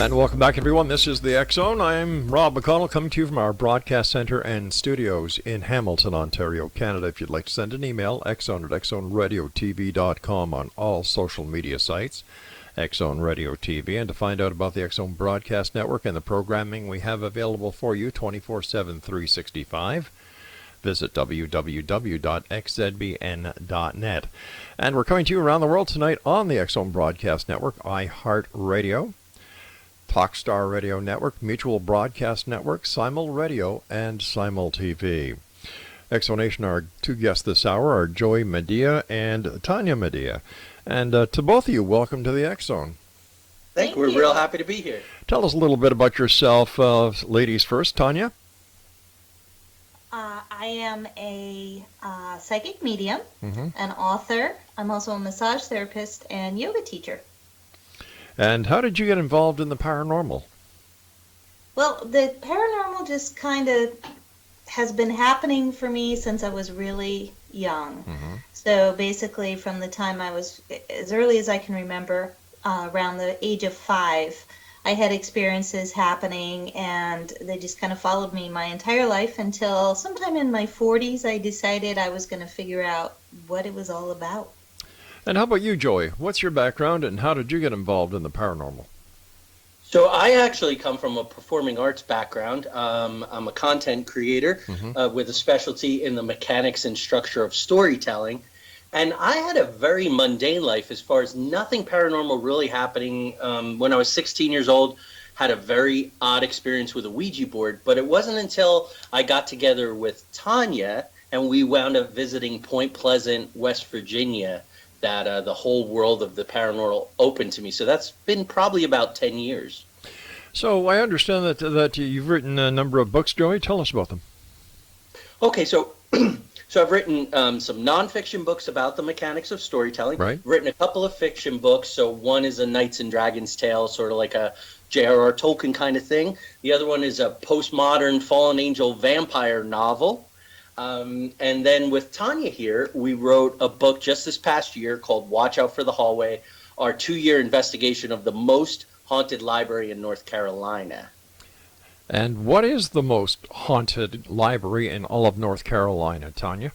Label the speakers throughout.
Speaker 1: And welcome back, everyone. This is the X Zone. I'm Rob McConnell, coming to you from our broadcast center and studios in Hamilton, Ontario, Canada. If you'd like to send an email, xzone@xzoneradiotv.com on all social media sites, X Zone Radio TV. And to find out about the X Zone Broadcast Network and the programming we have available for you 24/7, 365, visit www.xzbn.net. And we're coming to you around the world tonight on the X Zone Broadcast Network, iHeartRadio, Talkstar Radio Network, Mutual Broadcast Network, Simul Radio, and Simul TV. Exonation, our two guests this hour are Josette Madia and Tonya Madia. And to both of you, welcome to the X Zone.
Speaker 2: Thank you. We're real happy to be here.
Speaker 1: Tell us a little bit about yourself, ladies first. Tonya?
Speaker 3: I am a psychic medium, an author. I'm also a massage therapist and yoga teacher.
Speaker 1: And how did you get involved in the paranormal?
Speaker 3: Well, the paranormal just kind of has been happening for me since I was really young. So basically from the time I was, as early as I can remember, around the age of 5, I had experiences happening, and they just kind of followed me my entire life until sometime in my 40s I decided I was going to figure out what it was all about.
Speaker 1: And how about you, Joey? What's your background, and how did you get involved in the paranormal?
Speaker 2: So I actually come from a performing arts background. I'm a content creator with a specialty in the mechanics and structure of storytelling. And I had a very mundane life as far as nothing paranormal really happening. When I was 16 years old, had a very odd experience with a Ouija board. But it wasn't until I got together with Tanya and we wound up visiting Point Pleasant, West Virginia, that the whole world of the paranormal opened to me. So that's been probably about 10 years.
Speaker 1: So I understand that you've written a number of books, Joey. Tell us about them.
Speaker 2: Okay, so I've written some nonfiction books about the mechanics of storytelling.
Speaker 1: Right.
Speaker 2: I've written a couple of fiction books. So one is a Knights and Dragons tale, sort of like a J.R.R. Tolkien kind of thing. The other one is a postmodern fallen angel vampire novel. And then with Tanya here, we wrote a book just this past year called Watch Out for the Hallway, our 2-year investigation of the most haunted library in North Carolina.
Speaker 1: And what is the most haunted library in all of North Carolina, Tanya?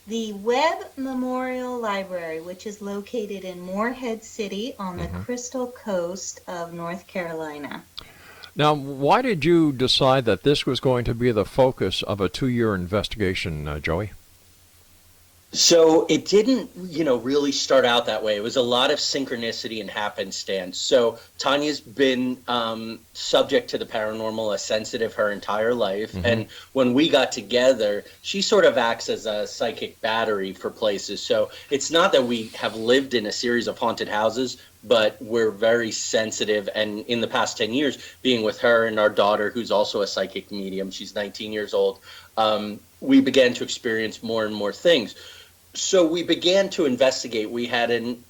Speaker 3: The Webb Memorial Library, which is located in Morehead City on the Crystal Coast of North Carolina.
Speaker 1: Now, why did you decide that this was going to be the focus of a 2-year investigation, Joey?
Speaker 2: So it didn't, really start out that way. It was a lot of synchronicity and happenstance. So Tanya's been subject to the paranormal, as sensitive her entire life. And when we got together, she sort of acts as a psychic battery for places. So it's not that we have lived in a series of haunted houses, but we're very sensitive. And in the past 10 years, being with her and our daughter, who's also a psychic medium, she's 19 years old, we began to experience more and more things. So we began to investigate. We had an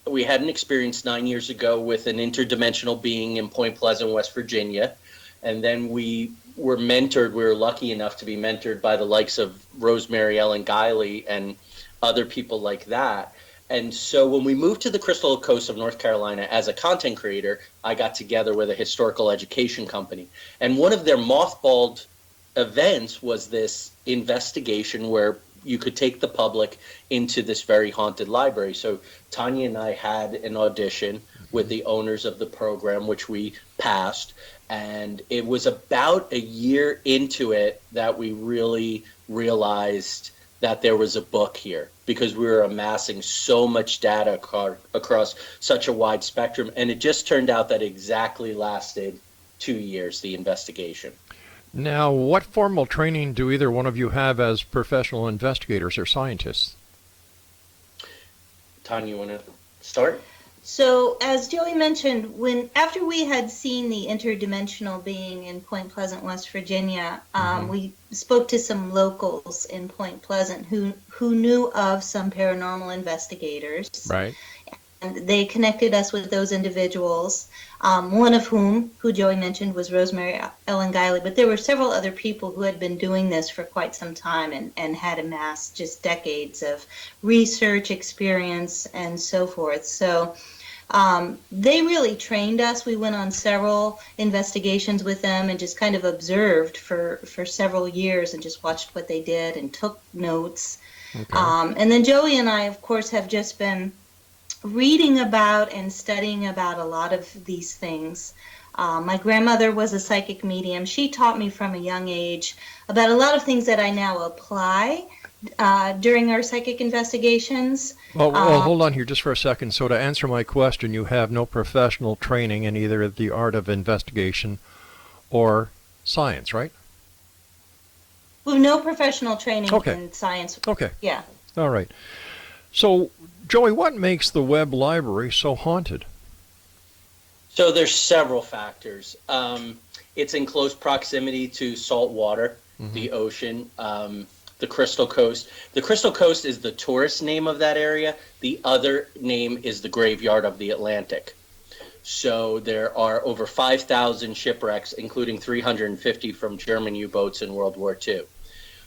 Speaker 2: experience 9 years ago with an interdimensional being in Point Pleasant, West Virginia. And then we were mentored. We were lucky enough to be mentored by the likes of Rosemary Ellen Guiley and other people like that. And so when we moved to the Crystal Coast of North Carolina as a content creator, I got together with a historical education company. And one of their mothballed events was this investigation where you could take the public into this very haunted library. So Tanya and I had an audition with the owners of the program, which we passed. And it was about a year into it that we really realized that there was a book here, because we were amassing so much data across such a wide spectrum. And it just turned out that exactly lasted 2 years, the investigation.
Speaker 1: Now, what formal training do either one of you have as professional investigators or scientists?
Speaker 2: Tanya, you want to start?
Speaker 3: So, as Joey mentioned, after we had seen the interdimensional being in Point Pleasant, West Virginia, we spoke to some locals in Point Pleasant who knew of some paranormal investigators.
Speaker 1: Right.
Speaker 3: And they connected us with those individuals, one of whom, who Joey mentioned, was Rosemary Ellen Guiley. But there were several other people who had been doing this for quite some time and had amassed just decades of research experience and so forth. So They really trained us. We went on several investigations with them and just kind of observed for several years and just watched what they did and took notes.
Speaker 1: Okay.
Speaker 3: And then Joey and I, of course, have just been reading about and studying about a lot of these things. My grandmother was a psychic medium. She taught me from a young age about a lot of things that I now apply during our psychic investigations.
Speaker 1: Well, hold on here just for a second. So to answer my question, you have no professional training in either the art of investigation or science, right?
Speaker 3: We have no professional training
Speaker 1: Okay.
Speaker 3: in science.
Speaker 1: Okay.
Speaker 3: Yeah.
Speaker 1: All right. So, Joey, what makes the Webb Library so haunted?
Speaker 2: So there's several factors. It's in close proximity to salt water, the ocean, the Crystal Coast. The Crystal Coast is the tourist name of that area. The other name is the graveyard of the Atlantic. So there are over 5,000 shipwrecks, including 350 from German U-boats in World War II.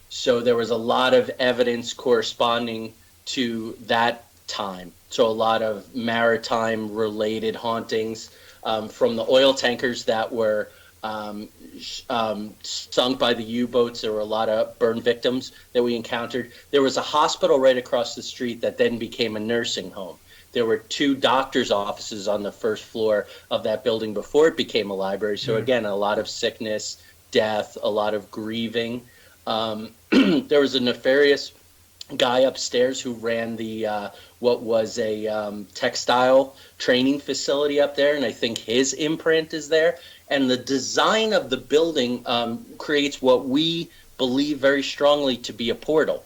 Speaker 2: So there was a lot of evidence corresponding to that time. So a lot of maritime-related hauntings from the oil tankers that were sunk by the U-boats. There were a lot of burn victims that we encountered. There was a hospital right across the street that then became a nursing home. There were 2 doctors' offices on the first floor of that building before it became a library. So again, a lot of sickness, death, a lot of grieving. There was a nefarious guy upstairs who ran the what was a textile training facility up there, and I think his imprint is there. And the design of the building creates what we believe very strongly to be a portal.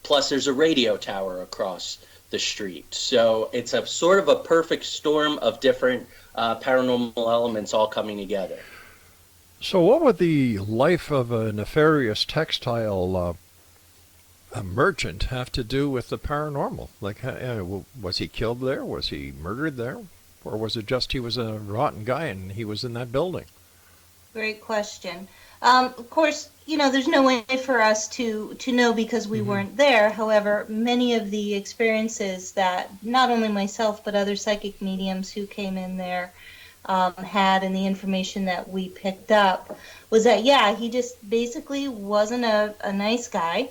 Speaker 2: Plus, there's a radio tower across the street. So it's a sort of a perfect storm of different paranormal elements all coming together.
Speaker 1: So what would the life of a nefarious textile merchant have to do with the paranormal? Like, was he killed there? Was he murdered there? Or was it just he was a rotten guy and he was in that building?
Speaker 3: Great question. Of course, there's no way for us to know because we weren't there. However, many of the experiences that not only myself but other psychic mediums who came in there had, and the information that we picked up was that, he just basically wasn't a nice guy.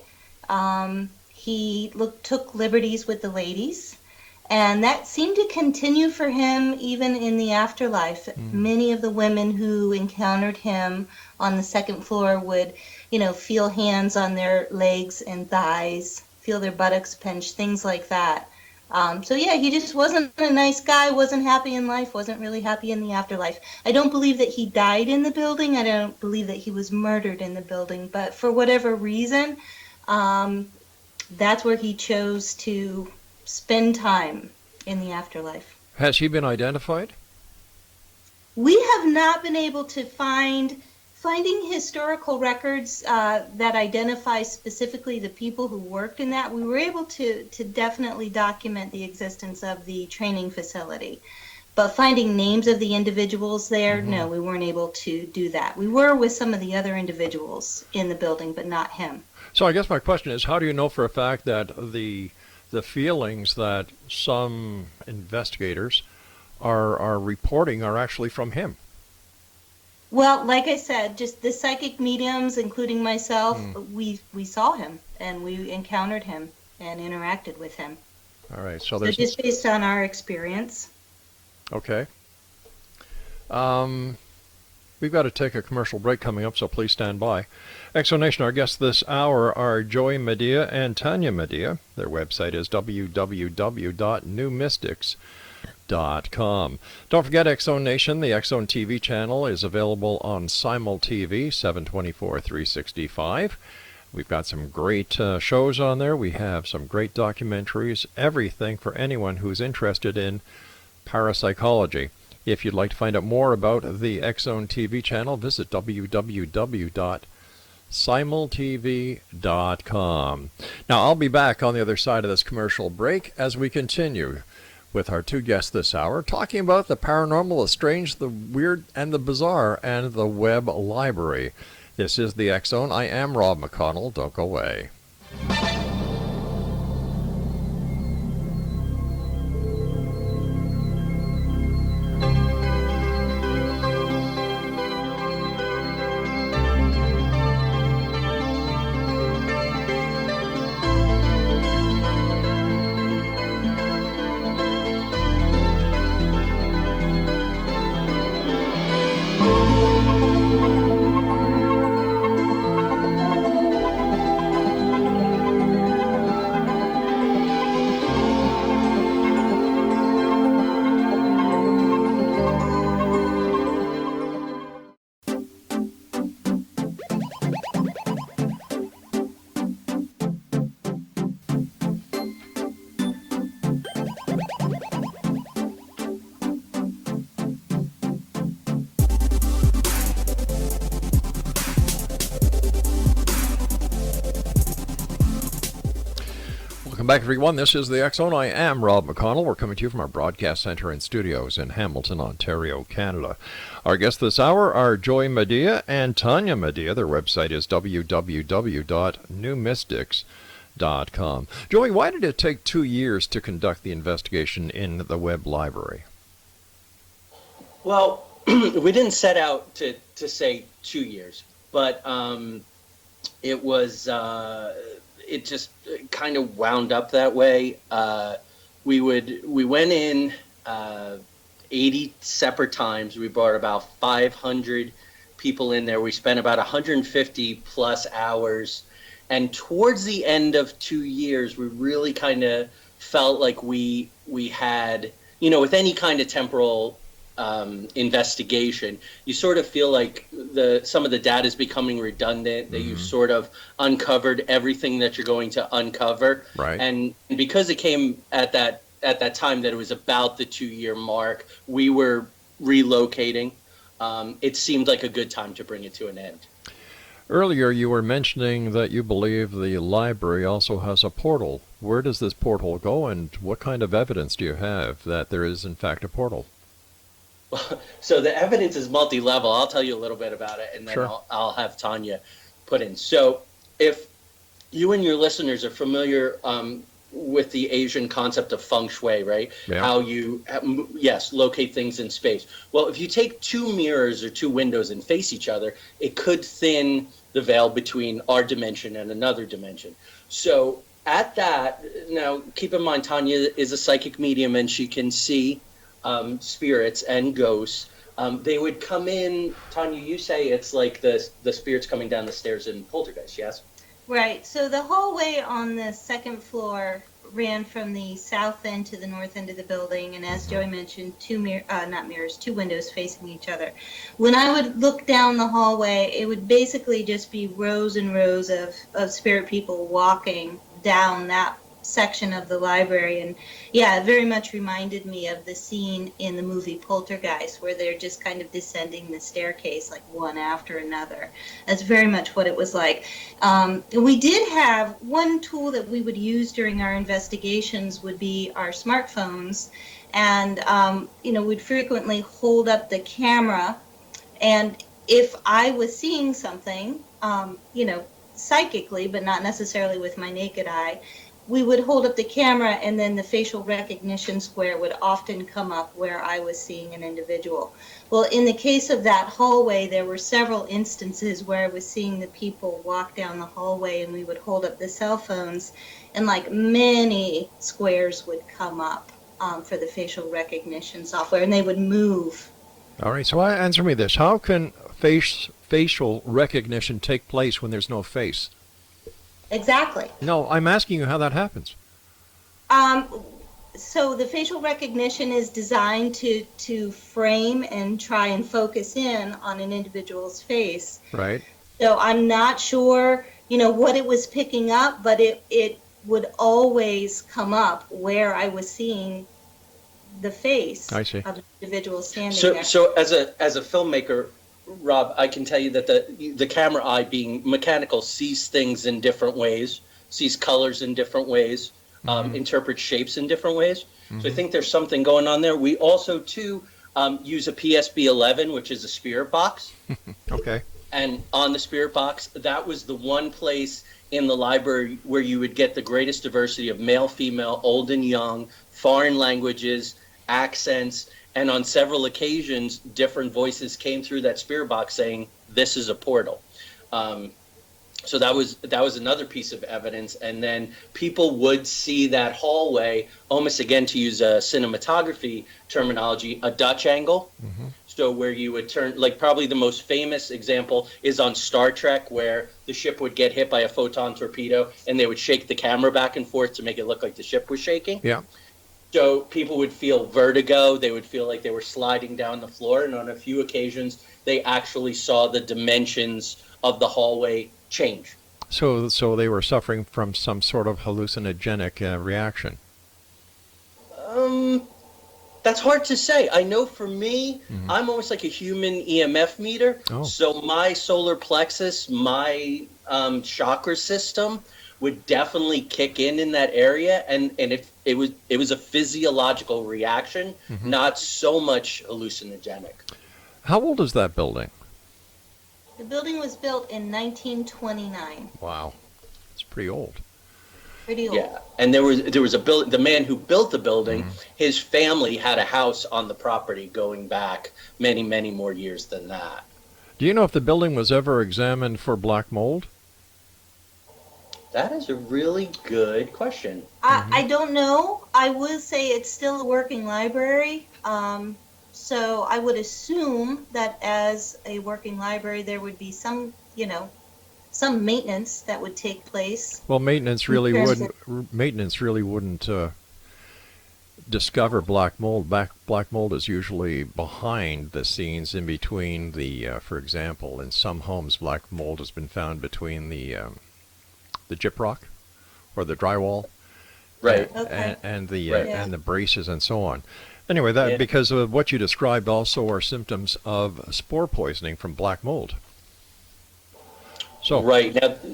Speaker 3: He took liberties with the ladies. And that seemed to continue for him even in the afterlife. Many of the women who encountered him on the second floor would, feel hands on their legs and thighs, feel their buttocks pinched, things like that. He just wasn't a nice guy, wasn't happy in life, wasn't really happy in the afterlife. I don't believe that he died in the building. I don't believe that he was murdered in the building. But for whatever reason, that's where he chose to spend time in the afterlife.
Speaker 1: Has he been identified?
Speaker 3: We have not been able to finding historical records that identify specifically the people who worked in that. We were able to definitely document the existence of the training facility. But finding names of the individuals there, no, we weren't able to do that. We were with some of the other individuals in the building, but not him.
Speaker 1: So I guess my question is, how do you know for a fact that the feelings that some investigators are reporting are actually from him?
Speaker 3: Well, like I said, just the psychic mediums, including myself, we saw him and we encountered him and interacted with him.
Speaker 1: All right, so
Speaker 3: there's just based on our experience.
Speaker 1: Okay. We've got to take a commercial break coming up, so please stand by. Exonation, our guests this hour are Joy Madia and Tanya Madia. Their website is www.newmystics.com. Don't forget Exonation, the Exone TV channel, is available on Simul TV, 7/24/365. We've got some great shows on there. We have some great documentaries, everything for anyone who's interested in parapsychology. If you'd like to find out more about the Exone TV channel, visit www.simultv.com. Now, I'll be back on the other side of this commercial break as we continue with our 2 guests this hour, talking about the paranormal, the strange, the weird, and the bizarre, and the Webb Library. This is the Exone. I am Rob McConnell. Don't go away. Welcome back, everyone. This is the X Zone. I am Rob McConnell. We're coming to you from our broadcast center and studios in Hamilton, Ontario, Canada. Our guests this hour are Joy Madia and Tonya Madia. Their website is www.newmystics.com. Joy, why did it take 2 years to conduct the investigation in the Webb Library?
Speaker 2: Well, we didn't set out to say 2 years, but it was it just kind of wound up that way. We went in 80 separate times. We brought about 500 people in there. We spent about 150 plus hours, and towards the end of 2 years, we really kind of felt like we had, with any kind of temporal investigation, you sort of feel like some of the data is becoming redundant, that you've sort of uncovered everything that you're going to uncover.
Speaker 1: Right.
Speaker 2: And because it came at that time that it was about the 2 year mark, we were relocating. It seemed like a good time to bring it to an end.
Speaker 1: Earlier, you were mentioning that you believe the library also has a portal. Where does this portal go, and what kind of evidence do you have that there is, in fact, a portal?
Speaker 2: So the evidence is multi-level. I'll tell you a little bit about it, and then
Speaker 1: Sure.
Speaker 2: I'll have Tanya put in. So if you and your listeners are familiar with the Asian concept of feng shui, right?
Speaker 1: Yeah.
Speaker 2: How you, locate things in space. Well, if you take two mirrors or two windows and face each other, it could thin the veil between our dimension and another dimension. So at that, now keep in mind, Tanya is a psychic medium, and she can see spirits and ghosts. They would come in. Tanya, you say it's like the spirits coming down the stairs in Poltergeist, yes?
Speaker 3: Right. So the hallway on the second floor ran from the south end to the north end of the building, and as Joey mentioned, two windows facing each other. When I would look down the hallway, it would basically just be rows and rows of spirit people walking down that section of the library. And yeah, it very much reminded me of the scene in the movie Poltergeist, where they're just kind of descending the staircase like one after another. That's very much what it was like. We did have one tool that we would use during our investigations would be our smartphones, and we'd frequently hold up the camera, and if I was seeing something psychically, but not necessarily with my naked eye, we would hold up the camera, and then the facial recognition square would often come up where I was seeing an individual. Well, in the case of that hallway, there were several instances where I was seeing the people walk down the hallway, and we would hold up the cell phones, and like many squares would come up for the facial recognition software, and they would move.
Speaker 1: All right, so answer me this. How can facial recognition take place when there's no face?
Speaker 3: Exactly.
Speaker 1: No, I'm asking you how that happens.
Speaker 3: So the facial recognition is designed to frame and try and focus in on an individual's face.
Speaker 1: Right.
Speaker 3: So I'm not sure, what it was picking up, but it would always come up where I was seeing the face
Speaker 1: I see.
Speaker 3: of the individual standing there.
Speaker 2: So as a filmmaker, Rob, I can tell you that the camera eye, being mechanical, sees things in different ways, sees colors in different ways, interprets shapes in different ways. So I think there's something going on there. We also, too, use a PSB-11, which is a spirit box.
Speaker 1: Okay.
Speaker 2: And on the spirit box, that was the one place in the library where you would get the greatest diversity of male, female, old and young, foreign languages, accents. And on several occasions, different voices came through that spirit box saying, "This is a portal." So that was another piece of evidence. And then people would see that hallway, almost, again, to use a cinematography terminology, a Dutch angle. So where you would turn, like probably the most famous example is on Star Trek, where the ship would get hit by a photon torpedo, and they would shake the camera back and forth to make it look like the ship was shaking.
Speaker 1: Yeah.
Speaker 2: So people would feel vertigo. They would feel like they were sliding down the floor. And on a few occasions, they actually saw the dimensions of the hallway change.
Speaker 1: So they were suffering from some sort of hallucinogenic reaction.
Speaker 2: That's hard to say. I know for me, I'm almost like a human EMF meter.
Speaker 1: Oh.
Speaker 2: So my solar plexus, my chakra system would definitely kick in that area, and it was a physiological reaction, not so much hallucinogenic.
Speaker 1: How old is that building?
Speaker 3: The building was built in 1929.
Speaker 1: Wow, it's pretty old.
Speaker 3: Pretty old.
Speaker 2: Yeah, and there was the man who built the building, his family had a house on the property going back many, many more years than that.
Speaker 1: Do you know if the building was ever examined for black mold?
Speaker 2: That is a really good question.
Speaker 3: I don't know. I would say it's still a working library. So I would assume that as a working library, there would be some maintenance that would take place.
Speaker 1: Well, maintenance really wouldn't discover black mold. Black mold is usually behind the scenes, in between for example, in some homes, black mold has been found between the gyprock or the drywall,
Speaker 2: right?
Speaker 1: And the braces and so on. Anyway, because of what you described, also are symptoms of spore poisoning from black mold. So
Speaker 2: right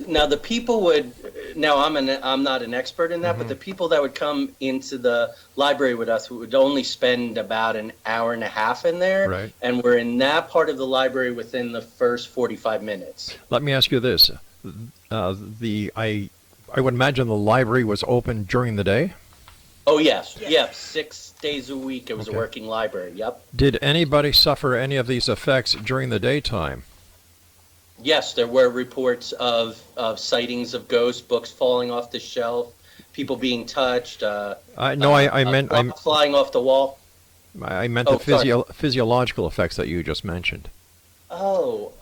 Speaker 2: now the people would. Now I'm not an expert in that, but the people that would come into the library with us would only spend about an hour and a half in there,
Speaker 1: right.
Speaker 2: And we're in that part of the library within the first 45 minutes.
Speaker 1: Let me ask you this: I would imagine the library was open during the day.
Speaker 2: Oh yes. Yep. 6 days a week. It was a working library. Yep.
Speaker 1: Did anybody suffer any of these effects during the daytime?
Speaker 2: Yes, there were reports of sightings of ghosts, books falling off the shelf, people being touched.
Speaker 1: I meant
Speaker 2: flying off the wall.
Speaker 1: I meant the physiological effects that you just mentioned.
Speaker 2: Oh,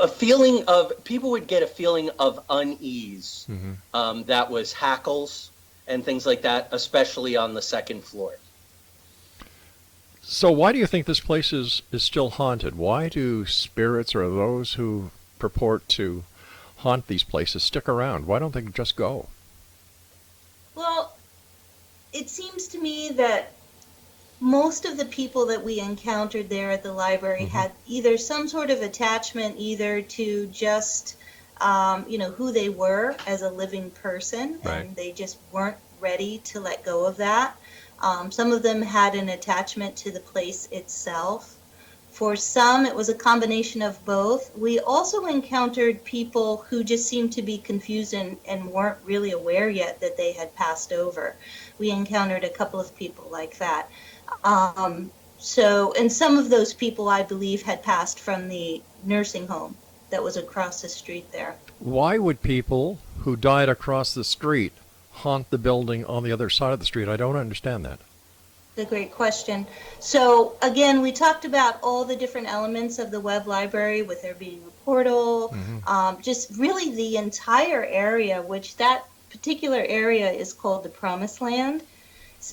Speaker 2: a feeling of people would get a feeling of unease. That was hackles and things like that, especially on the second floor.
Speaker 1: So why do you think this place is still haunted? Why do spirits or those who purport to haunt these places stick around? Why don't they just go?
Speaker 3: Well, it seems to me that most of the people that we encountered there at the library had either some sort of attachment either to just who they were as a living person,
Speaker 1: right.
Speaker 3: And they just weren't ready to let go of that. Some of them had an attachment to the place itself. For some, it was a combination of both. We also encountered people who just seemed to be confused and weren't really aware yet that they had passed over. We encountered a couple of people like that. And some of those people, I believe, had passed from the nursing home that was across the street there.
Speaker 1: Why would people who died across the street haunt the building on the other side of the street? I don't understand that.
Speaker 3: It's a great question. So again, we talked about all the different elements of the Webb Library, with there being a portal, just really the entire area, which that particular area is called the Promised Land.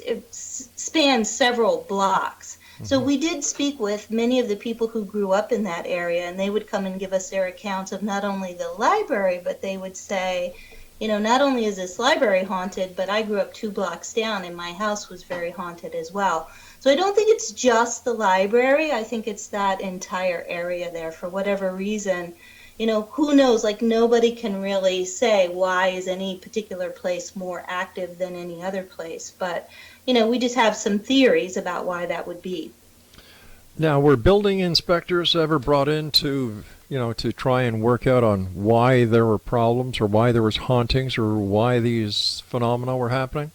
Speaker 3: It spans several blocks. So we did speak with many of the people who grew up in that area, and they would come and give us their accounts of not only the library, but they would say, not only is this library haunted, but I grew up 2 blocks down and my house was very haunted as well. So I don't think it's just the library. I think it's that entire area there for whatever reason. Who knows? Like, nobody can really say why is any particular place more active than any other place. But, we just have some theories about why that would be.
Speaker 1: Now, were building inspectors ever brought in to try and work out on why there were problems or why there was hauntings or why these phenomena were happening?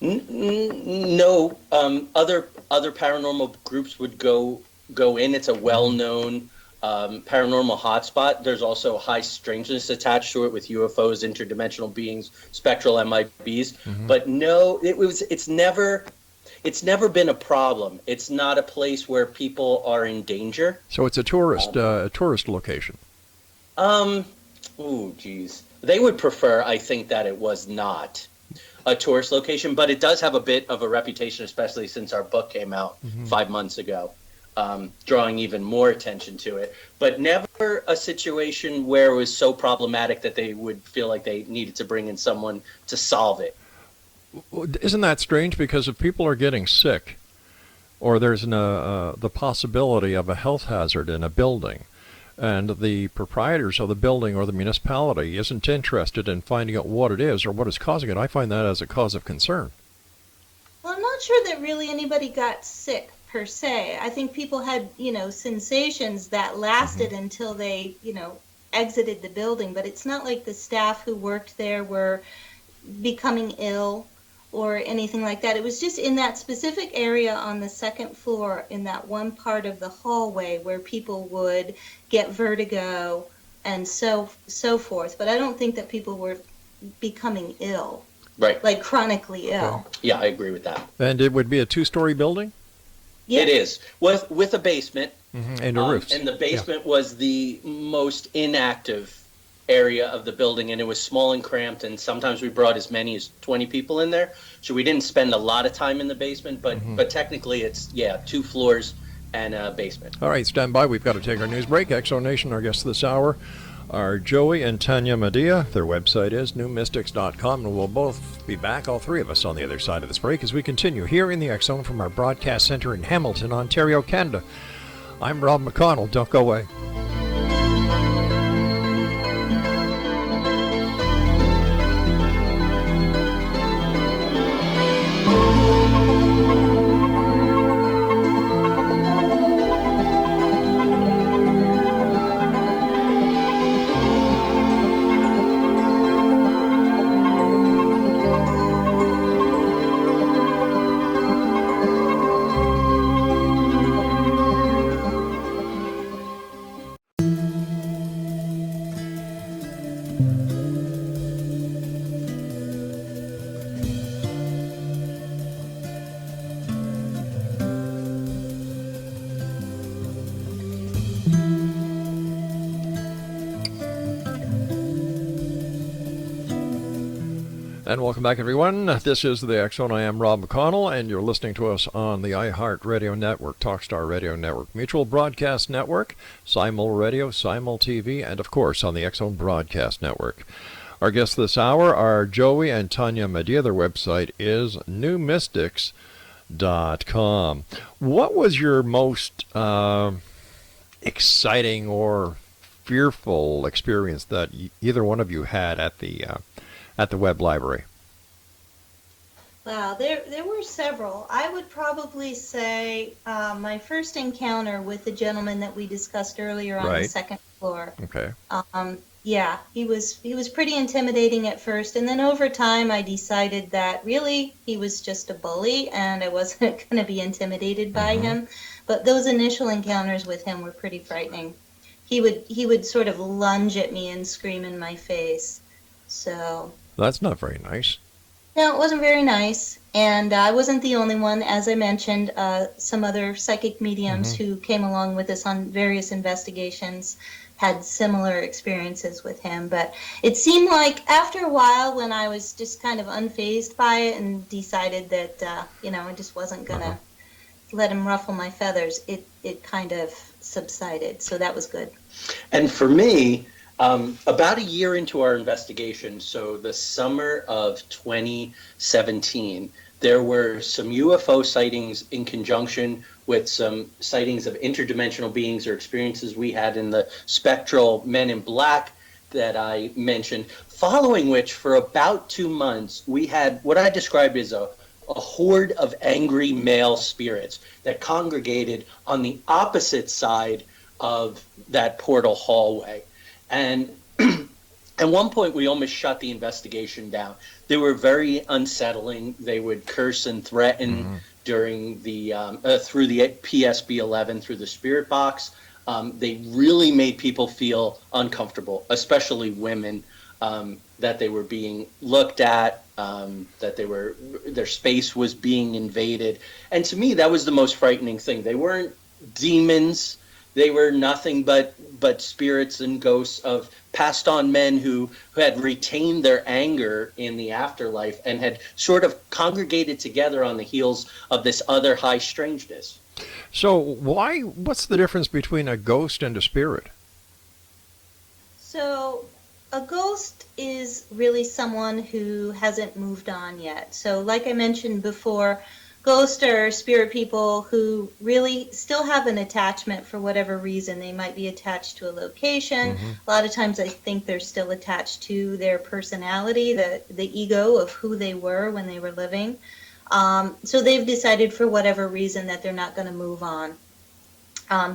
Speaker 2: No. Other paranormal groups would go in. It's a well-known paranormal hotspot. There's also high strangeness attached to it with UFOs, interdimensional beings, spectral MIBs. But no, it's never been a problem. It's not a place where people are in danger.
Speaker 1: So it's a tourist location.
Speaker 2: They would prefer, I think, that it was not a tourist location, but it does have a bit of a reputation, especially since our book came out 5 months ago, drawing even more attention to it. But never a situation where it was so problematic that they would feel like they needed to bring in someone to solve it.
Speaker 1: Isn't that strange? Because if people are getting sick, or there's the possibility of a health hazard in a building, and the proprietors of the building or the municipality isn't interested in finding out what it is or what is causing it, I find that as a cause of concern.
Speaker 3: Well, I'm not sure that really anybody got sick per se. I think people had, sensations that lasted until they, exited the building, but it's not like the staff who worked there were becoming ill or anything like that. It was just in that specific area on the second floor, in that one part of the hallway where people would get vertigo and so forth. But I don't think that people were becoming ill.
Speaker 2: Right.
Speaker 3: Like chronically ill.
Speaker 2: Yeah, I agree with that.
Speaker 1: And it would be a two-story building?
Speaker 3: Yeah.
Speaker 2: It is, with a basement.
Speaker 1: And a roof.
Speaker 2: And the basement was the most inactive area of the building, and it was small and cramped, and sometimes we brought as many as 20 people in there. So we didn't spend a lot of time in the basement, but technically it's, 2 floors and a basement.
Speaker 1: All right, stand by. We've got to take our news break. Exo Nation, our guests this hour are Joey and Tonya Madia. Their website is newmystics.com, and we'll both be back, all three of us, on the other side of this break as we continue here in the X Zone from our broadcast center in Hamilton, Ontario, Canada. I'm Rob McConnell. Don't go away. And welcome back, everyone. This is the X Zone. I am Rob McConnell, and you're listening to us on the iHeartRadio Network, Talkstar Radio Network, Mutual Broadcast Network, Simul Radio, Simul TV, and of course on the X Zone Broadcast Network. Our guests this hour are Joey and Tonya Madia. Their website is newmystics.com. What was your most exciting or fearful experience that either one of you had at the Webb Library?
Speaker 3: Wow, there were several. I would probably say my first encounter with the gentleman that we discussed earlier on the second floor.
Speaker 1: Okay.
Speaker 3: Yeah, he was pretty intimidating at first, and then over time I decided that really he was just a bully and I wasn't going to be intimidated by him. But those initial encounters with him were pretty frightening. He would sort of lunge at me and scream in my face. So
Speaker 1: that's not very nice.
Speaker 3: No, it wasn't very nice. And I wasn't the only one. As I mentioned, some other psychic mediums who came along with us on various investigations had similar experiences with him. But it seemed like after a while, when I was just kind of unfazed by it and decided that, I just wasn't going to let him ruffle my feathers, it kind of subsided. So that was good.
Speaker 2: And for me, about a year into our investigation, so the summer of 2017, there were some UFO sightings in conjunction with some sightings of interdimensional beings or experiences we had in the spectral men in black that I mentioned, following which for about 2 months, we had what I described as a horde of angry male spirits that congregated on the opposite side of that portal hallway. And at one point, we almost shut the investigation down. They were very unsettling. They would curse and threaten during the through the PSB-11, through the spirit box. They really made people feel uncomfortable, especially women, that they were being looked at, that their space was being invaded. And to me, that was the most frightening thing. They weren't demons. They were nothing but spirits and ghosts of passed on men who had retained their anger in the afterlife and had sort of congregated together on the heels of this other high strangeness.
Speaker 1: So what's the difference between a ghost and a spirit?
Speaker 3: So a ghost is really someone who hasn't moved on yet. So like I mentioned before, ghosts are spirit people who really still have an attachment for whatever reason. They might be attached to a location. A lot of times I think they're still attached to their personality, the ego of who they were when they were living. So they've decided for whatever reason that they're not going to move on.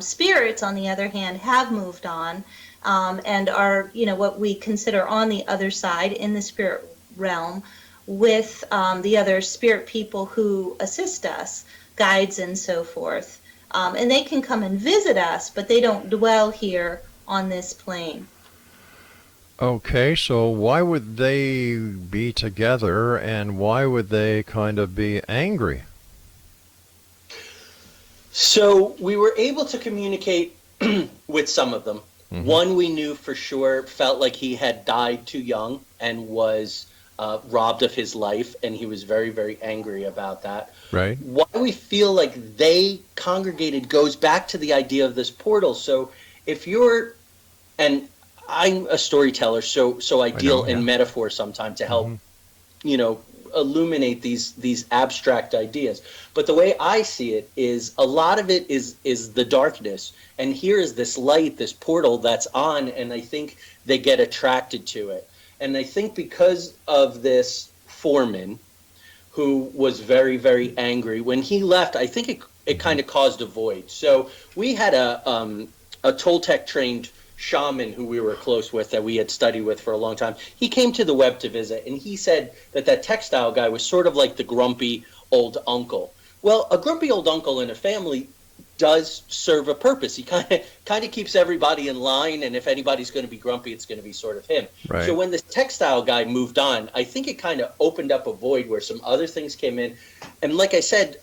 Speaker 3: Spirits, on the other hand, have moved on and are, what we consider on the other side in the spirit realm, with the other spirit people who assist us, guides and so forth. And they can come and visit us, but they don't dwell here on this plane.
Speaker 1: Okay, so why would they be together, and why would they kind of be angry?
Speaker 2: So we were able to communicate with some of them. One we knew for sure felt like he had died too young and was robbed of his life, and he was very, very angry about that.
Speaker 1: Right.
Speaker 2: Why we feel like they congregated goes back to the idea of this portal. So if you're, and I'm a storyteller, so I deal in metaphor sometimes to help, illuminate these abstract ideas. But the way I see it is a lot of it is the darkness, and here is this light, this portal that's on, and I think they get attracted to it. And I think because of this foreman who was very, very angry, when he left, I think it kind of caused a void. So we had a Toltec trained shaman who we were close with, that we had studied with for a long time. He came to the Webb to visit, and he said that textile guy was sort of like the grumpy old uncle. Well, a grumpy old uncle in a family does serve a purpose. He kind of keeps everybody in line, and if anybody's going to be grumpy, it's going to be sort of him.
Speaker 1: Right.
Speaker 2: So when this textile guy moved on, I think it kind of opened up a void where some other things came in. And like I said,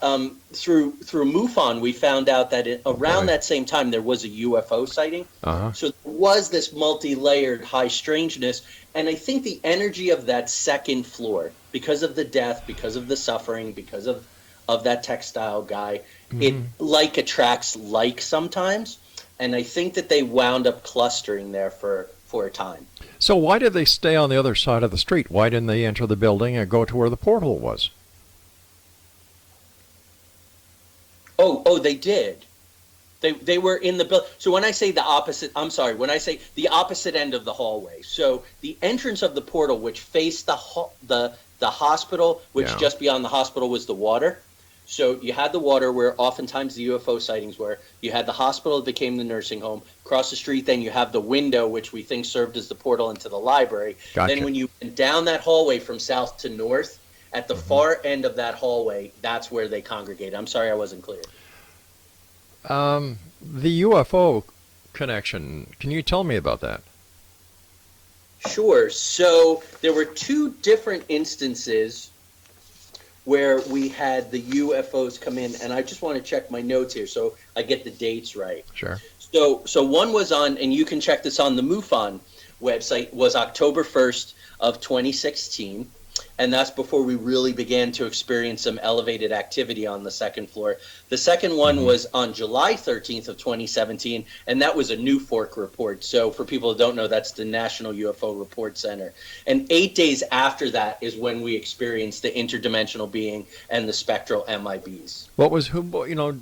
Speaker 2: through MUFON, we found out that around that same time there was a UFO sighting. So there was this multi-layered high strangeness, and I think the energy of that second floor, because of the death, because of the suffering, because of that textile guy, it like attracts like sometimes, and I think that they wound up clustering there for a time.
Speaker 1: So why did they stay on the other side of the street? Why didn't they enter the building and go to where the portal was?
Speaker 2: Oh, they did. They were in the building. So when I say the opposite, I'm sorry, when I say the opposite end of the hallway, so the entrance of the portal, which faced the hospital, which just beyond the hospital was the water. So you had the water where oftentimes the UFO sightings were. You had the hospital that became the nursing home. Across the street, then you have the window, which we think served as the portal into the library.
Speaker 1: Gotcha.
Speaker 2: Then when you went down that hallway from south to north, at the far end of that hallway, that's where they congregated. I'm sorry I wasn't clear.
Speaker 1: The UFO connection, can you tell me about that?
Speaker 2: Sure. So there were two different instances where we had the UFOs come in, and I just want to check my notes here so I get the dates right.
Speaker 1: Sure.
Speaker 2: So one was on, and you can check this on the MUFON website, was October 1st of 2016. And that's before we really began to experience some elevated activity on the second floor. The second one was on July 13th of 2017, and that was a New Fork report. So for people who don't know, that's the National UFO Report Center. And 8 days after that is when we experienced the interdimensional being and the spectral MIBs.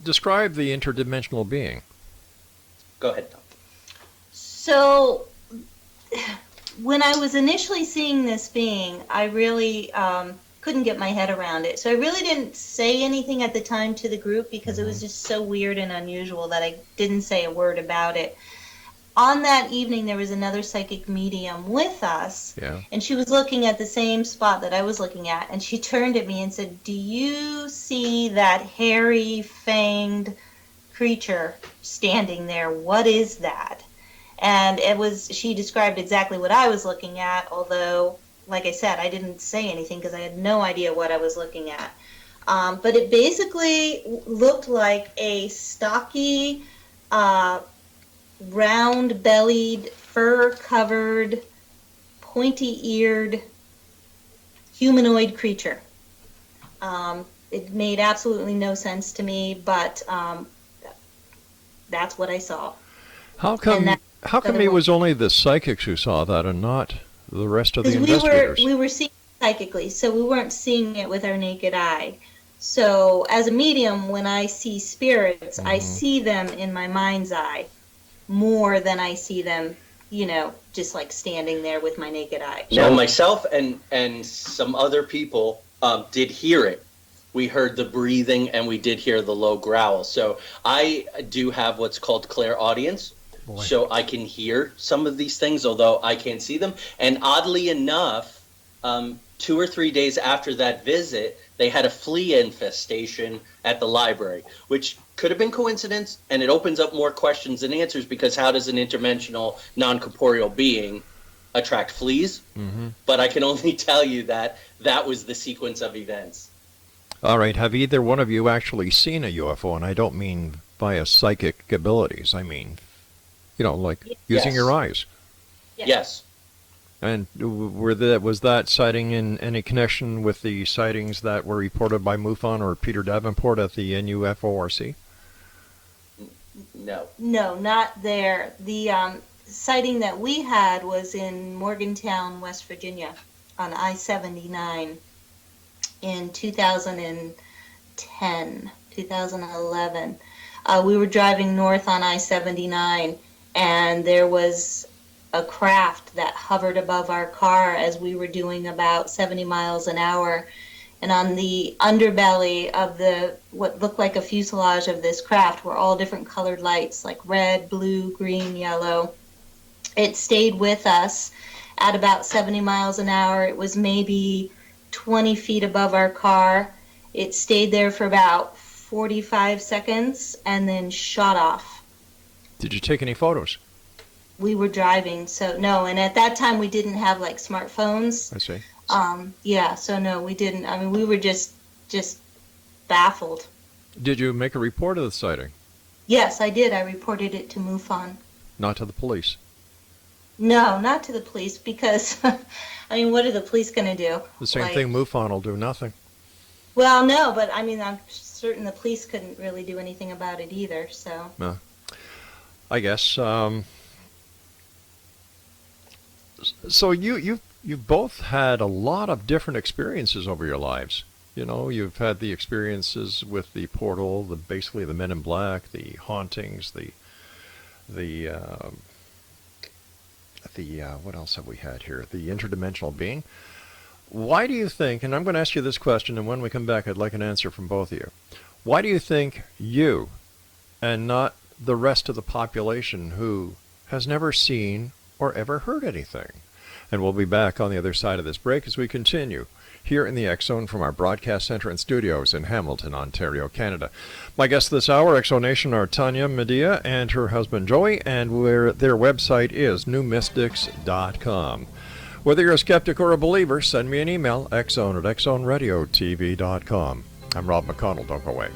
Speaker 1: Describe the interdimensional being.
Speaker 2: Go ahead, Tom.
Speaker 3: So when I was initially seeing this being, I really couldn't get my head around it. So I really didn't say anything at the time to the group because it was just so weird and unusual that I didn't say a word about it. On that evening, there was another psychic medium with us, and she was looking at the same spot that I was looking at, and she turned at me and said, "Do you see that hairy, fanged creature standing there? What is that?" And she described exactly what I was looking at, although, like I said, I didn't say anything because I had no idea what I was looking at. But it basically looked like a stocky, round-bellied, fur-covered, pointy-eared humanoid creature. It made absolutely no sense to me, but that's what I saw.
Speaker 1: How come it was only the psychics who saw that and not the rest of the investigators?
Speaker 3: We were seeing psychically, so we weren't seeing it with our naked eye. So as a medium, when I see spirits, I see them in my mind's eye more than I see them, just like standing there with my naked eye.
Speaker 2: Now, myself and some other people did hear it. We heard the breathing and we did hear the low growl. So I do have what's called clairaudience.
Speaker 1: Boy.
Speaker 2: So I can hear some of these things, although I can't see them. And oddly enough, 2 or 3 days after that visit, they had a flea infestation at the library, which could have been coincidence, and it opens up more questions than answers, because how does an interdimensional, non-corporeal being attract fleas? But I can only tell you that that was the sequence of events.
Speaker 1: All right. Have either one of you actually seen a UFO? And I don't mean via psychic abilities. I mean, like using your eyes.
Speaker 2: Yes.
Speaker 1: And was that sighting in any connection with the sightings that were reported by MUFON or Peter Davenport at the NUFORC?
Speaker 2: No.
Speaker 3: No, not there. The sighting that we had was in Morgantown, West Virginia, on I-79 in 2010, 2011. We were driving north on I-79, and there was a craft that hovered above our car as we were doing about 70 miles an hour. And on the underbelly of what looked like a fuselage of this craft were all different colored lights, like red, blue, green, yellow. It stayed with us at about 70 miles an hour. It was maybe 20 feet above our car. It stayed there for about 45 seconds and then shot off.
Speaker 1: Did you take any photos?
Speaker 3: We were driving, so no. And at that time, we didn't have like smartphones.
Speaker 1: I see.
Speaker 3: Yeah, so no, we didn't. I mean, we were just baffled.
Speaker 1: Did you make a report of the sighting?
Speaker 3: Yes, I did. I reported it to MUFON.
Speaker 1: Not to the police?
Speaker 3: No, not to the police, because, I mean, what are the police going to do?
Speaker 1: The same thing, MUFON will do nothing.
Speaker 3: Well, no, but I mean, I'm certain the police couldn't really do anything about it either, so.
Speaker 1: No. I guess. So you've both had a lot of different experiences over your lives. You've had the experiences with the portal, basically the Men in Black, the hauntings, the what else have we had here? The interdimensional being. Why do you think, and I'm going to ask you this question, and when we come back, I'd like an answer from both of you. Why do you think you, and not the rest of the population who has never seen or ever heard anything? And we'll be back on the other side of this break as we continue here in the X Zone from our broadcast center and studios in Hamilton, Ontario, Canada. My guests this hour, X Zone Nation, are Tonya Madia and her husband Joey, and their website is newmystics.com. Whether you're a skeptic or a believer, send me an email, xzone@xzoneradiotv.com. I'm Rob McConnell. Don't go away.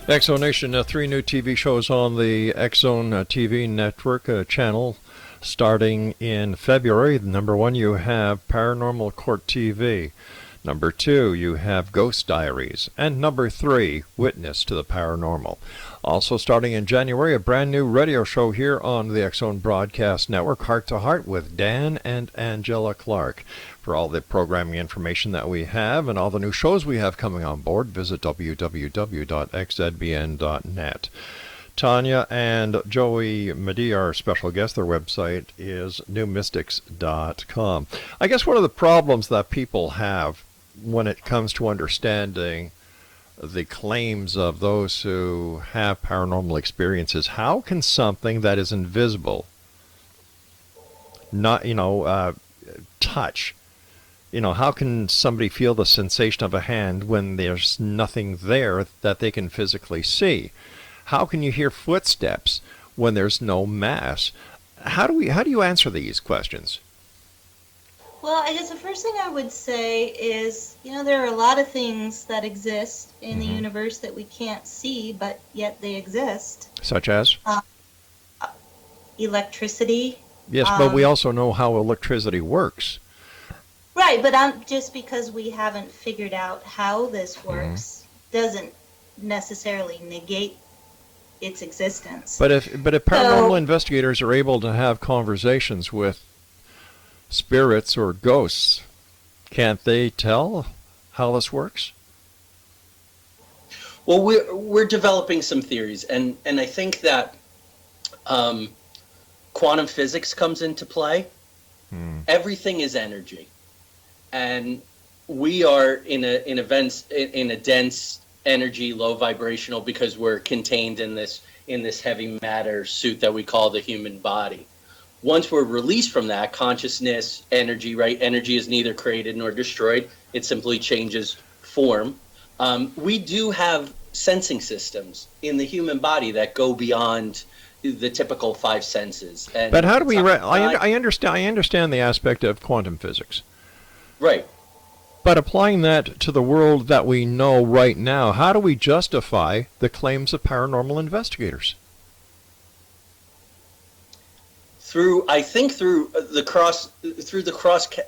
Speaker 1: X Zone Nation, 3 new TV shows on the X Zone TV network channel starting in February. Number 1, you have Paranormal Court TV. Number 2, you have Ghost Diaries. And number 3, Witness to the Paranormal. Also starting in January, a brand new radio show here on the X Zone Broadcast Network, Heart to Heart with Dan and Angela Clark. For all the programming information that we have and all the new shows we have coming on board, visit www.xzbn.net. Tanya and Joey Madia, our special guest, their website is newmystics.com. I guess one of the problems that people have when it comes to understanding the claims of those who have paranormal experiences, how can something that is invisible not, touch, how can somebody feel the sensation of a hand when there's nothing there that they can physically see? How can you hear footsteps when there's no mass? How do you answer these questions?
Speaker 3: Well, I guess the first thing I would say is, there are a lot of things that exist in the universe that we can't see, but yet they exist.
Speaker 1: Such as?
Speaker 3: Electricity.
Speaker 1: Yes, but we also know how electricity works.
Speaker 3: Right, but just because we haven't figured out how this works doesn't necessarily negate its existence.
Speaker 1: But if paranormal investigators are able to have conversations with spirits or ghosts, can't they tell how this works?
Speaker 2: Well, we're developing some theories, and I think that quantum physics comes into play. Everything is energy, and we are in a dense energy, low vibrational, because we're contained in this heavy matter suit that we call the human body. Once we're released from that, consciousness, energy, right? Energy is neither created nor destroyed. It simply changes form. We do have sensing systems in the human body that go beyond the typical five senses. And
Speaker 1: but how do we? I understand the aspect of quantum physics.
Speaker 2: Right.
Speaker 1: But applying that to the world that we know right now, how do we justify the claims of paranormal investigators?
Speaker 2: Through the cross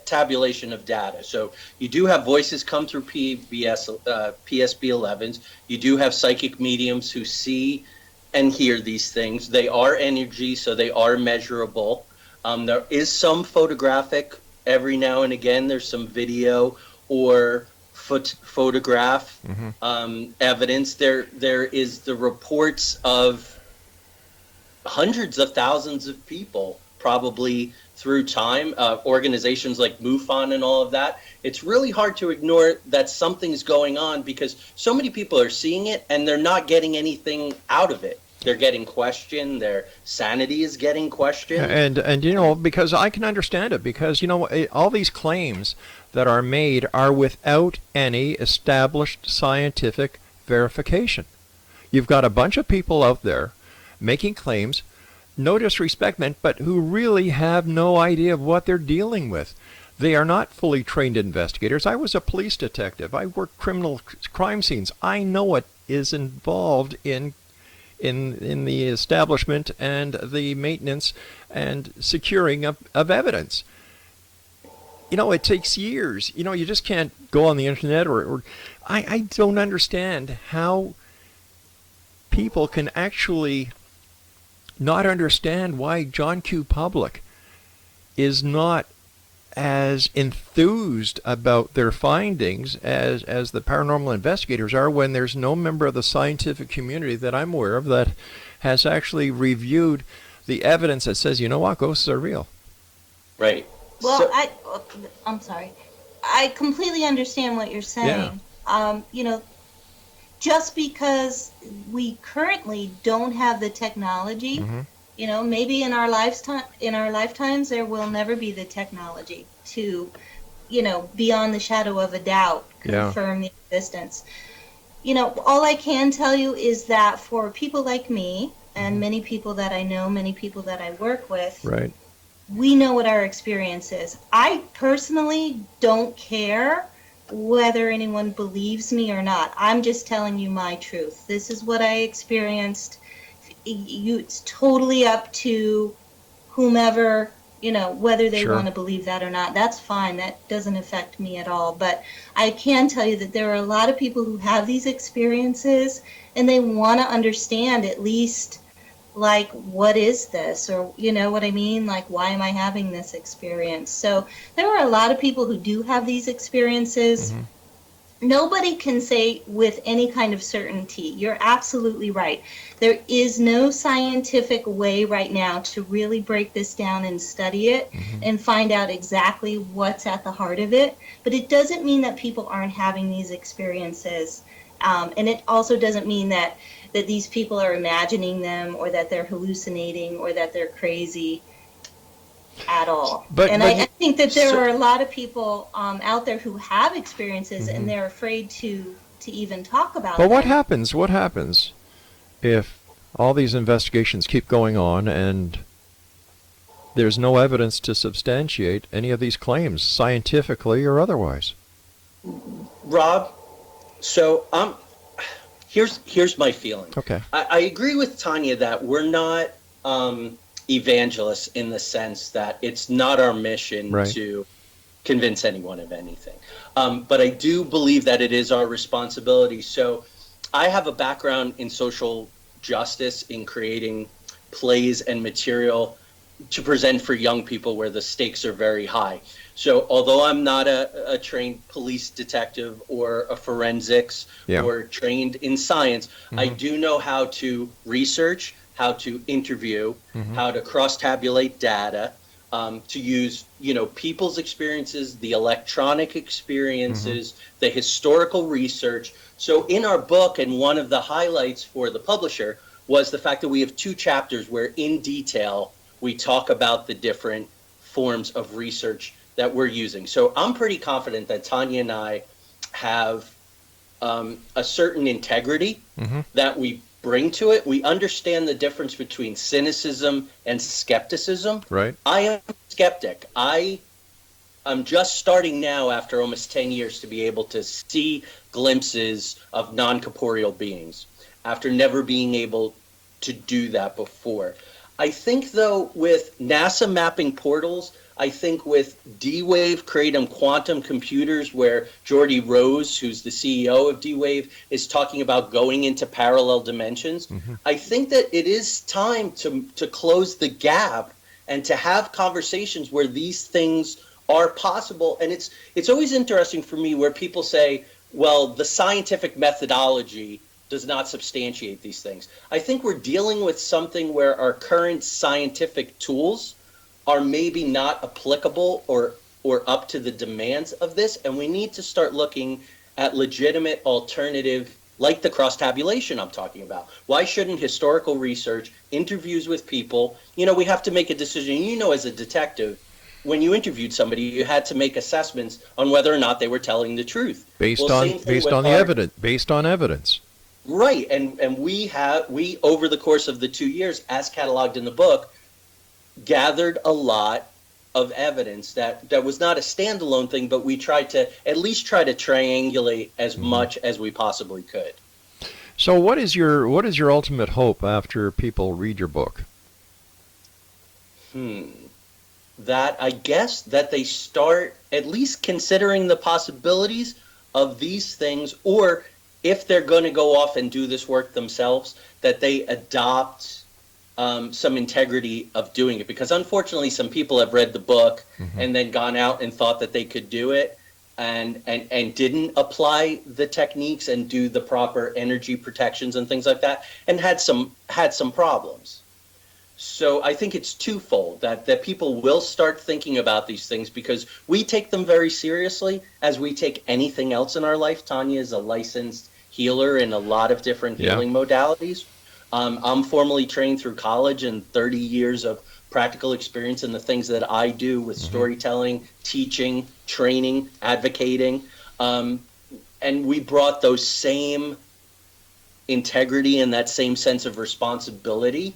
Speaker 2: tabulation of data. So you do have voices come through PSB-11s. You do have psychic mediums who see and hear these things. They are energy, so they are measurable. There is some photographic every now and again. There's some video or photograph evidence. There is the reports of hundreds of thousands of people, probably through time, organizations like MUFON and all of that. It's really hard to ignore that something's going on because so many people are seeing it and they're not getting anything out of it. They're getting questioned. Their sanity is getting questioned.
Speaker 1: And because I can understand it, because all these claims that are made are without any established scientific verification. You've got a bunch of people out there making claims, no disrespect meant, but who really have no idea of what they're dealing with. They are not fully trained investigators. I was a police detective. I worked criminal crime scenes. I know what is involved in the establishment and the maintenance and securing of evidence. It takes years. You just can't go on the internet or I don't understand how people can actually not understand why John Q. Public is not as enthused about their findings as the paranormal investigators are, when there's no member of the scientific community that I'm aware of that has actually reviewed the evidence that says, ghosts are real.
Speaker 2: Right.
Speaker 3: Well, I'm sorry. I completely understand what you're saying. Yeah. Just because we currently don't have the technology, maybe in our lifetimes there will never be the technology to, beyond the shadow of a doubt, confirm the existence. All I can tell you is that for people like me and many people that I know, many people that I work with,
Speaker 1: right,
Speaker 3: we know what our experience is. I personally don't care whether anyone believes me or not. I'm just telling you my truth. This is what I experienced. It's totally up to whomever, whether they want to believe that or not. That's fine. That doesn't affect me at all. But I can tell you that there are a lot of people who have these experiences and they want to understand at least, like, what is this? Or, what I mean? Like, why am I having this experience? So there are a lot of people who do have these experiences. Nobody can say with any kind of certainty. You're absolutely right. There is no scientific way right now to really break this down and study it and find out exactly what's at the heart of it. But it doesn't mean that people aren't having these experiences. And it also doesn't mean that these people are imagining them or that they're hallucinating or that they're crazy. at all.
Speaker 1: But
Speaker 3: I think that there are a lot of people out there who have experiences, and they're afraid to even talk about it.
Speaker 1: But what happens? What happens if all these investigations keep going on and there's no evidence to substantiate any of these claims, scientifically or otherwise?
Speaker 2: Rob, so here's my feeling.
Speaker 1: Okay.
Speaker 2: I agree with Tanya that we're not evangelists in the sense that it's not our mission to convince anyone of anything. But I do believe that it is our responsibility. So I have a background in social justice, in creating plays and material to present for young people where the stakes are very high. So although I'm not a trained police detective or a forensics or trained in science, I do know how to research, how to interview, how to cross-tabulate data, to use, people's experiences, the electronic experiences, the historical research. So in our book, and one of the highlights for the publisher was the fact that we have 2 chapters where in detail we talk about the different forms of research that we're using. So I'm pretty confident that Tanya and I have a certain integrity that we bring to it. We understand the difference between cynicism and skepticism.
Speaker 1: Right.
Speaker 2: I am a skeptic. I'm just starting now, after almost 10 years, to be able to see glimpses of non-corporeal beings, after never being able to do that before. I think, though, with NASA mapping portals, I think with D-Wave Kratom quantum computers, where Jordy Rose, who's the CEO of D-Wave, is talking about going into parallel dimensions, I think that it is time to close the gap and to have conversations where these things are possible. And it's always interesting for me where people say, well, the scientific methodology does not substantiate these things. I think we're dealing with something where our current scientific tools are maybe not applicable or up to the demands of this, and we need to start looking at legitimate alternative, like the cross-tabulation I'm talking about. Why shouldn't historical research, interviews with people, we have to make a decision. As a detective, when you interviewed somebody, you had to make assessments on whether or not they were telling the truth. Based on
Speaker 1: evidence.
Speaker 2: Right, and we over the course of the 2 years, as cataloged in the book, gathered a lot of evidence that was not a standalone thing, but we tried to at least try to triangulate as much as we possibly could.
Speaker 1: So what is your ultimate hope after people read your book?
Speaker 2: That I guess that they start at least considering the possibilities of these things, or if they're going to go off and do this work themselves, that they adopt some integrity of doing it. Because unfortunately, some people have read the book and then gone out and thought that they could do it and didn't apply the techniques and do the proper energy protections and things like that, and had some problems. So I think it's twofold, that people will start thinking about these things, because we take them very seriously, as we take anything else in our life. Tanya is a licensed healer in a lot of different healing modalities. I'm formally trained through college and 30 years of practical experience in the things that I do with storytelling, teaching, training, advocating. And we brought those same integrity and that same sense of responsibility.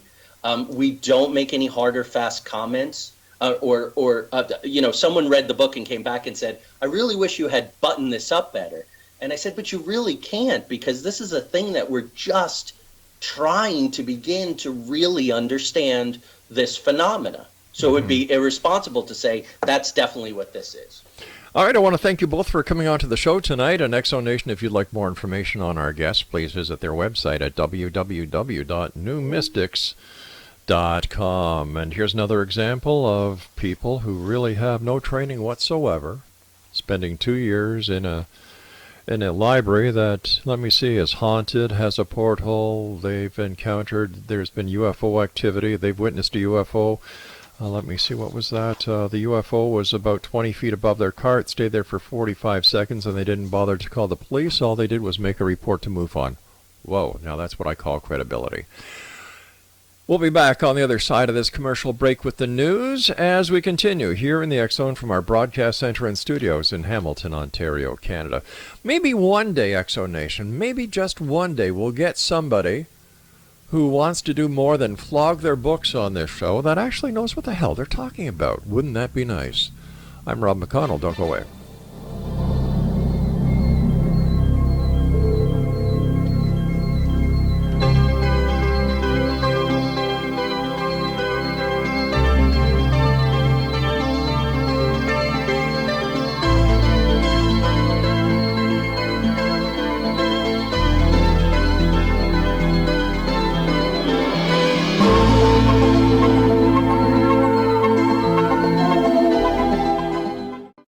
Speaker 2: We don't make any hard or fast comments. Someone read the book and came back and said, I really wish you had buttoned this up better. And I said, but you really can't, because this is a thing that we're just trying to begin to really understand this phenomena. So it would be irresponsible to say that's definitely what this is.
Speaker 1: All right, I want to thank you both for coming on to the show tonight. And Exonation, if you'd like more information on our guests, please visit their website at www.newmystics.com. And here's another example of people who really have no training whatsoever, spending 2 years in a library that, let me see, is haunted, has a porthole. They've encountered, there's been UFO activity. They've witnessed a UFO. Let me see, what was that? The UFO was about 20 feet above their car. It stayed there for 45 seconds, and they didn't bother to call the police. All they did was make a report to move on. Whoa, now that's what I call credibility. We'll be back on the other side of this commercial break with the news as we continue here in the X Zone from our broadcast center and studios in Hamilton, Ontario, Canada. Maybe one day, X Zone Nation, maybe just one day, we'll get somebody who wants to do more than flog their books on this show that actually knows what the hell they're talking about. Wouldn't that be nice? I'm Rob McConnell. Don't go away.